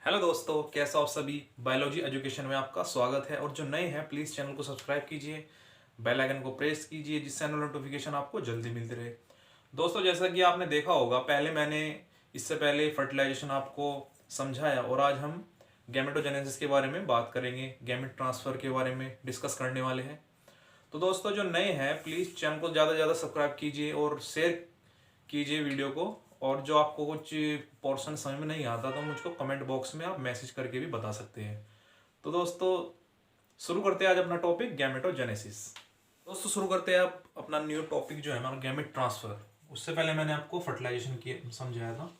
Hello दोस्तों, कैसे हो आप सभी। बायोलॉजी एजुकेशन में आपका स्वागत है। और जो नए हैं प्लीज़ चैनल को सब्सक्राइब कीजिए, बेल आइकन को प्रेस कीजिए जिससे नोटिफिकेशन आपको जल्दी मिलती रहे। दोस्तों, जैसा कि आपने देखा होगा, इससे पहले फर्टिलाइजेशन आपको समझाया और आज हम गैमेटोजेनेसिस के बारे में बात करेंगे, गैमेट ट्रांसफ़र के बारे में डिस्कस करने वाले हैं। तो दोस्तों, जो नए हैं प्लीज़ चैनल को ज़्यादा से ज़्यादा सब्सक्राइब कीजिए और शेयर कीजिए वीडियो को। और जो आपको कुछ पोर्शन समझ में नहीं आता तो मुझको कमेंट बॉक्स में आप मैसेज करके भी बता सकते हैं। तो दोस्तों, शुरू करते हैं आज अपना टॉपिक गैमेटोजेनेसिस। दोस्तों, शुरू करते हैं आप अपना न्यू टॉपिक जो है हमारा गैमेट ट्रांसफर। उससे पहले मैंने आपको फर्टिलाइजेशन की समझाया था।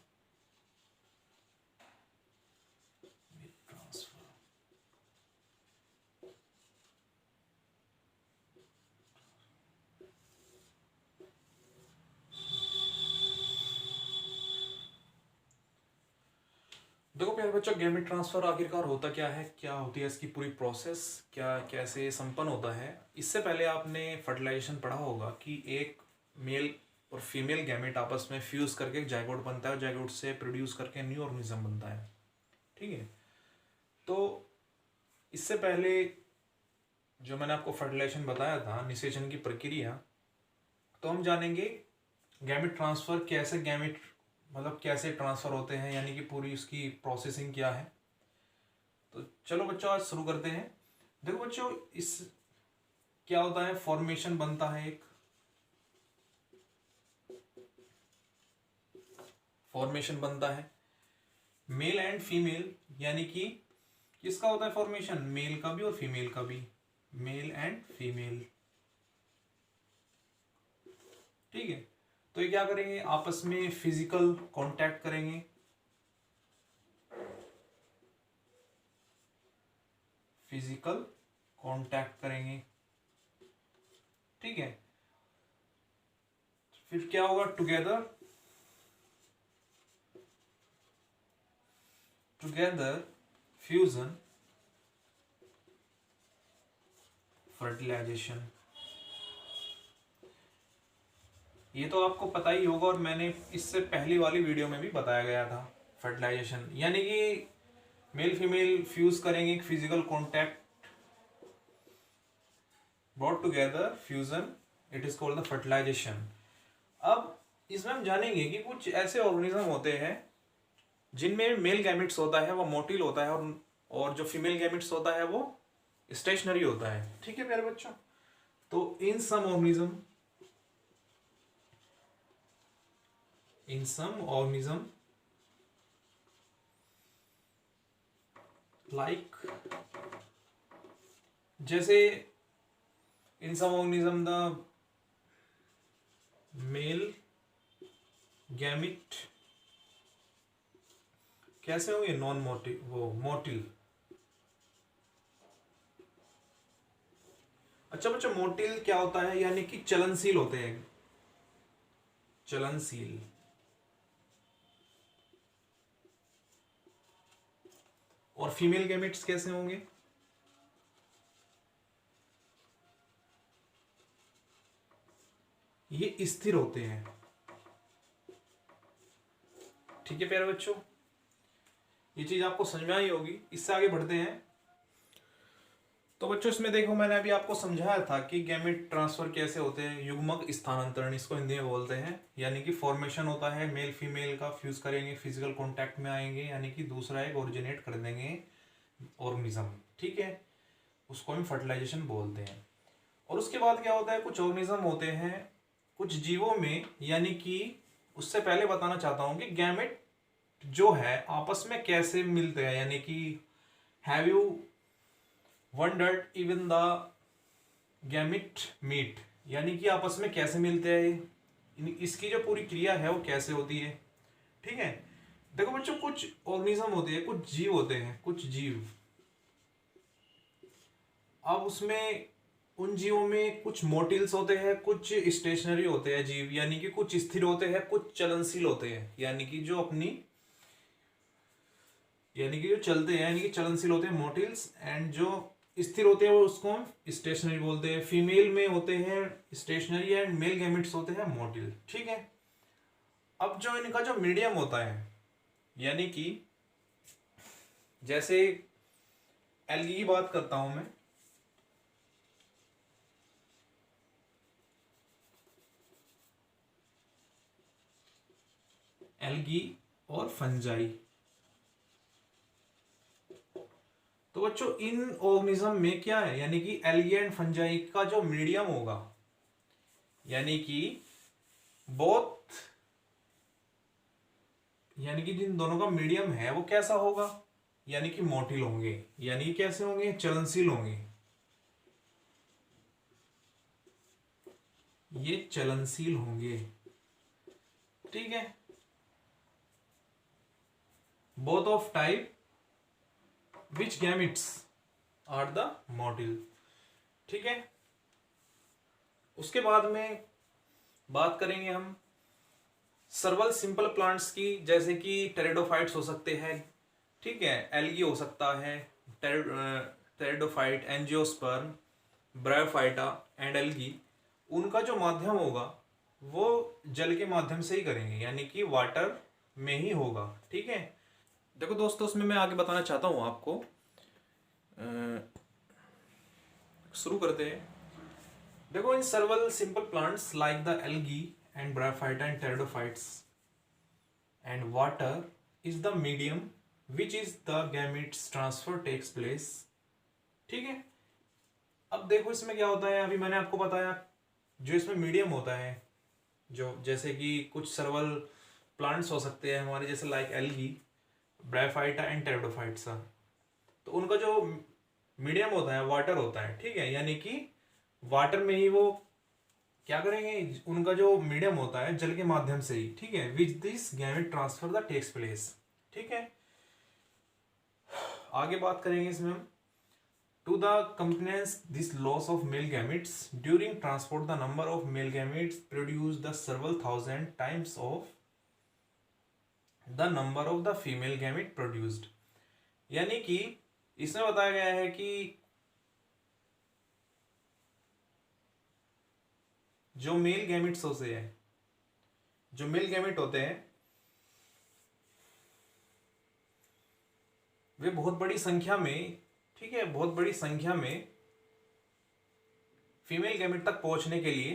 देखो प्यारे बच्चों, गैमेट ट्रांसफर आखिरकार होता क्या है, क्या होती है इसकी पूरी प्रोसेस, क्या कैसे संपन्न होता है। इससे पहले आपने फर्टिलाइजेशन पढ़ा होगा कि एक मेल और फीमेल गैमेट आपस में फ्यूज करके एक जाइगोट बनता है और जाइगोट से प्रोड्यूस करके न्यू ऑर्गेनिज्म बनता है। ठीक है। तो इससे पहले जो मैंने आपको फर्टिलाइजेशन बताया था, निषेचन की प्रक्रिया, तो हम जानेंगे गैमेट ट्रांसफर कैसे, गैमेट मतलब कैसे ट्रांसफर होते हैं, यानी कि पूरी उसकी प्रोसेसिंग क्या है। तो चलो बच्चों, आज शुरू करते हैं। देखो बच्चों, इस क्या होता है, फॉर्मेशन बनता है, एक फॉर्मेशन बनता है मेल एंड फीमेल, यानी कि किसका होता है फॉर्मेशन, मेल का भी और फीमेल का भी, मेल एंड फीमेल। ठीक है। तो ये क्या करेंगे, आपस में फिजिकल कांटेक्ट करेंगे, फिजिकल कांटेक्ट करेंगे। ठीक है। फिर क्या होगा, टुगेदर टुगेदर फ्यूजन, फर्टिलाइजेशन। ये तो आपको पता ही होगा और मैंने इससे पहली वाली वीडियो में भी बताया गया था। फर्टिलाइजेशन यानी कि मेल फीमेल फ्यूज करेंगे, एक physical contact, brought together fusion, it is called the fertilization. अब इसमें हम जानेंगे कि कुछ ऐसे ऑर्गेनिज्म होते हैं जिनमें मेल गैमेट्स होता है वो मोटिल होता है, और जो फीमेल गैमेट्स होता है वो स्टेशनरी होता है। ठीक है प्यारे बच्चों। तो इन सम ऑर्गेनिज्म लाइक, जैसे in some organism the male gamete कैसे होंगे, नॉन मोटिल, वो मोटिल। अच्छा बच्चों, मोटिल क्या होता है, यानी कि चलनशील होते हैं, चलनशील। और फीमेल गैमेट्स कैसे होंगे, ये स्थिर होते हैं। ठीक है प्यारे बच्चों, ये चीज आपको समझ में आई होगी। इससे आगे बढ़ते हैं। तो बच्चों, इसमें देखो मैंने अभी आपको समझाया था कि गैमेट ट्रांसफर कैसे होते हैं, युग्मक स्थानांतरण इसको हिंदी में बोलते हैं। यानी कि फॉर्मेशन होता है मेल फीमेल का, फ्यूज करेंगे, फिजिकल कांटेक्ट में आएंगे, यानी कि दूसरा एक ओरिजिनेट कर देंगे ऑर्गेनिज्म। ठीक है, उसको हम फर्टिलाइजेशन बोलते हैं। और उसके बाद क्या होता है, कुछ ऑर्गेनिज्म होते हैं कुछ जीवों में, यानी कि उससे पहले बताना चाहता हूं कि गैमेट जो है आपस में कैसे मिलते हैं, यानी कि have you wondered even the gamete meet, यानी कि आपस में कैसे मिलते हैं, इसकी जो पूरी क्रिया है वो कैसे होती है। ठीक है। देखो बच्चों, कुछ ऑर्गेनिज्म होते हैं, कुछ जीव होते हैं, कुछ जीव। अब उसमें उन जीवों में कुछ मोटिल्स होते हैं, कुछ स्टेशनरी होते हैं जीव, यानी कि कुछ स्थिर होते हैं, कुछ चलनशील होते हैं, यानी कि जो चलते हैं, यानी कि चलनशील होते हैं मोटिल्स, एंड जो स्थिर होते हैं वो उसको हम स्टेशनरी बोलते हैं। फीमेल में होते हैं स्टेशनरी एंड मेल गैमेट्स होते हैं मोटिल। ठीक है। अब जो इनका जो मीडियम होता है, यानी कि जैसे एल्गी की बात करता हूं मैं, एल्गी और फंजाई। तो बच्चों इन ऑर्गेनिज्म में क्या है, यानी कि एल्गी एंड फंजाई का जो मीडियम होगा, यानी कि बोथ, यानी कि जिन दोनों का मीडियम है वो कैसा होगा, यानी कि मोटिल होंगे, यानी कि कैसे होंगे, चलनशील होंगे, ये चलनशील होंगे। ठीक है, both of type which gametes are the motile. ठीक है, उसके बाद में बात करेंगे हम सर्वल सिंपल प्लांट्स की, जैसे कि टेरिडोफाइट्स हो सकते हैं, ठीक है, एल्गी हो सकता है, pteridophyte, angiosperm, bryophyta and algae. उनका जो माध्यम होगा वो जल के माध्यम से ही करेंगे, यानी कि वाटर में ही होगा। ठीक है, देखो दोस्तों उसमें मैं आगे बताना चाहता हूँ आपको, शुरू करते हैं। देखो in several simple plants like the algae and bryophyta and pteridophytes and water is the medium which is the gametes transfer takes place। ठीक है, अब देखो इसमें क्या होता है, अभी मैंने आपको बताया जो इसमें मीडियम होता है, जो जैसे कि कुछ सर्वल प्लांट्स हो सकते हैं हमारे जैसे like algae, bryophyta and pteridophytes, तो उनका जो मीडियम होता है वाटर होता है। ठीक है, यानी कि वाटर में ही वो क्या करेंगे, उनका जो मीडियम होता है जल के माध्यम से ही। ठीक है, which this gamete transfer the takes place. ठीक है, आगे बात करेंगे इसमें हम, to the compliance this loss of male gametes during transport the number of male gametes produce the several 1000 times of the number of the female gamete produced. यानी कि इसमें बताया गया है कि जो मेल गैमेट्स होते हैं, जो मेल गैमेट होते हैं वे बहुत बड़ी संख्या में, ठीक है, बहुत बड़ी संख्या में फीमेल गैमेट तक पहुंचने के लिए,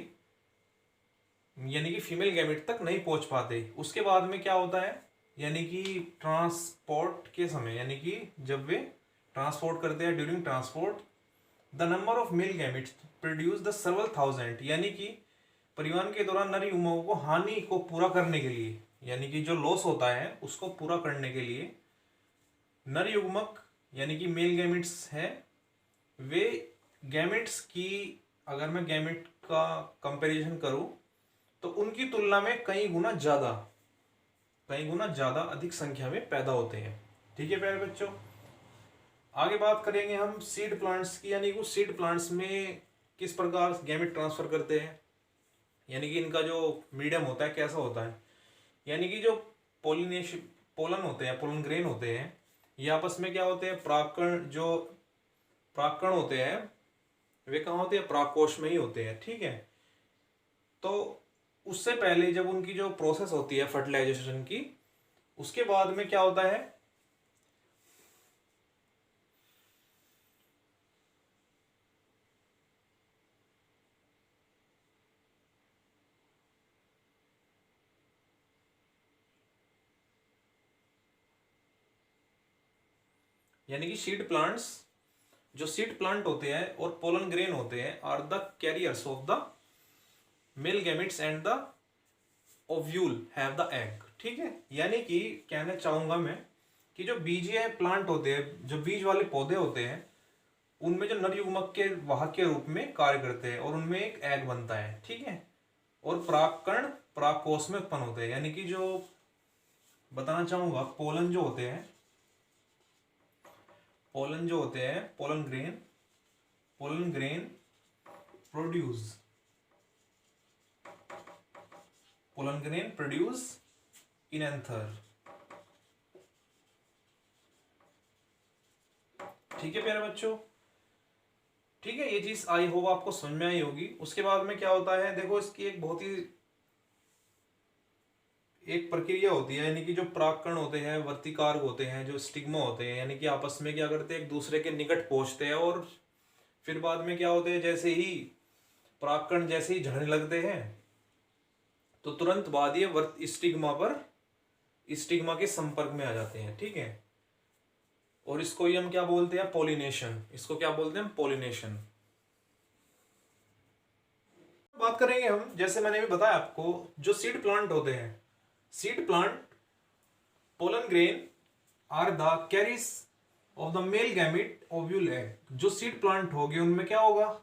यानी कि फीमेल गैमेट तक नहीं पहुंच पाते। उसके बाद में क्या होता है, यानी कि ट्रांसपोर्ट के समय, यानी कि जब वे ट्रांसपोर्ट करते हैं, during transport the number of male gametes produce the several 1000, यानी कि परिवहन के दौरान नर युग्मकों को हानि को पूरा करने के लिए, यानी कि जो लॉस होता है उसको पूरा करने के लिए नर युग्मक, यानी कि मेल गैमेट्स है, वे गैमेट्स की, अगर मैं गैमेट का कंपैरिजन करूं तो उनकी तुलना में कई गुना ज्यादा अधिक संख्या में पैदा होते हैं। ठीक है प्यारे बच्चों, आगे बात करेंगे हम सीड प्लांट्स की, यानी कि सीड प्लांट्स में किस प्रकार गैमेट ट्रांसफर करते हैं, यानी कि इनका जो मीडियम होता है कैसा होता है। यानी कि जो पोलन होते हैं, पोलन ग्रेन होते हैं, ये आपस में क्या होते हैं, परागकण होते हैं, वे कहाँ होते हैं, परागकोश में ही होते हैं। ठीक है, तो उससे पहले जब उनकी जो प्रोसेस होती है फर्टिलाइजेशन की, उसके बाद में क्या होता है, यानी कि सीड प्लांट्स, जो सीड प्लांट होते हैं और पोलन ग्रेन होते हैं are the carriers of the male gametes and the ovule have the egg. ठीक है, यानी कि कहना चाहूंगा मैं कि जो बीजीय प्लांट होते हैं, जो बीज वाले पौधे होते हैं, उनमें जो नर युग्मक के वाहक के रूप में कार्य करते हैं और उनमें एक एग बनता है। ठीक है, और परागकण परागकोश में उत्पन्न होते हैं, यानी कि जो बताना चाहूंगा पोलन जो होते हैं, pollen grain produce in anther. ठीक है प्यारे बच्चों, ठीक है, ये चीज आई होप आपको समझ में आई होगी। उसके बाद में क्या होता है, देखो इसकी एक बहुत ही एक प्रक्रिया होती है, यानी कि जो परागकण होते हैं, वर्तिकारक होते हैं, जो स्टिग्मा होते हैं, यानी कि आपस में क्या करते हैं, एक दूसरे के निकट पहुंचते हैं और फिर बाद में क्या होते हैं, जैसे ही परागकण जैसे ही झड़ने लगते हैं तो तुरंत बाद ये स्टिग्मा के संपर्क में आ जाते हैं। ठीक है, और इसको ही हम क्या बोलते हैं, पॉलिनेशन। इसको क्या बोलते हैं, पॉलिनेशन। बात करेंगे हम, जैसे मैंने भी बताया आपको, जो सीड प्लांट होते हैं, seed plant pollen grain are the carriers of the male gamete ovule egg. जो सीड प्लांट होंगे उनमें क्या होगा,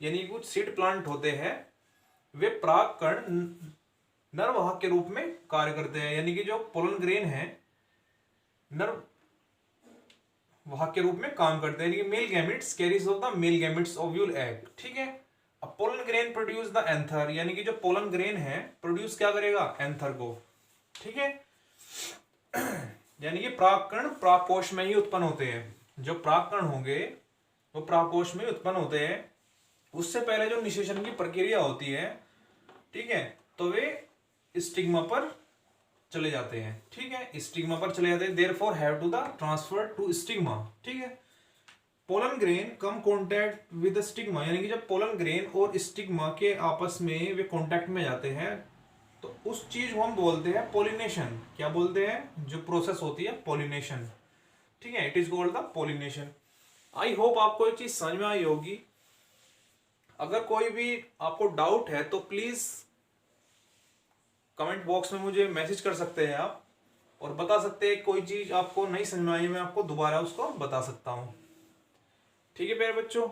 यानी कुछ सीड प्लांट होते हैं वे परागकण नरवाहक के रूप में कार्य करते हैं, यानी कि जो पोलन ग्रेन है नर वाहक के रूप में काम करते हैं, यानी कि male gametes carries of the male gametes ovule egg. ठीक है, अब pollen grain produce the anther, यानी कि जो पोलन ग्रेन है प्रोड्यूस क्या करेगा, एंथर को। ठीक है, यानी कि परागकण परागकोश में ही उत्पन्न होते हैं। जो परागकण होंगे वो परागकोश में उत्पन्न होते हैं। उससे पहले जो निषेचन की प्रक्रिया होती है, ठीक है, तो वे स्टिग्मा पर चले जाते हैं। ठीक है, स्टिग्मा पर चले जाते हैं, therefore have to the transfer to stigma. ठीक है, pollen grain come contact with stigma, यानी कि जब पोलन ग्रेन और स्टिग्मा के आपस में वे कॉन्टैक्ट में जाते हैं तो उस चीज को हम बोलते हैं पॉलिनेशन। क्या बोलते हैं, जो प्रोसेस होती है पॉलिनेशन। ठीक है, it is called the pollination. I hope आपको ये चीज समझ में आई होगी। अगर कोई भी आपको डाउट है तो प्लीज कमेंट बॉक्स में मुझे मैसेज कर सकते हैं आप, और बता सकते हैं कोई चीज आपको नहीं समझ में आई, मैं आपको दोबारा उसको बता सकता हूँ। ठीक है प्यारे बच्चों।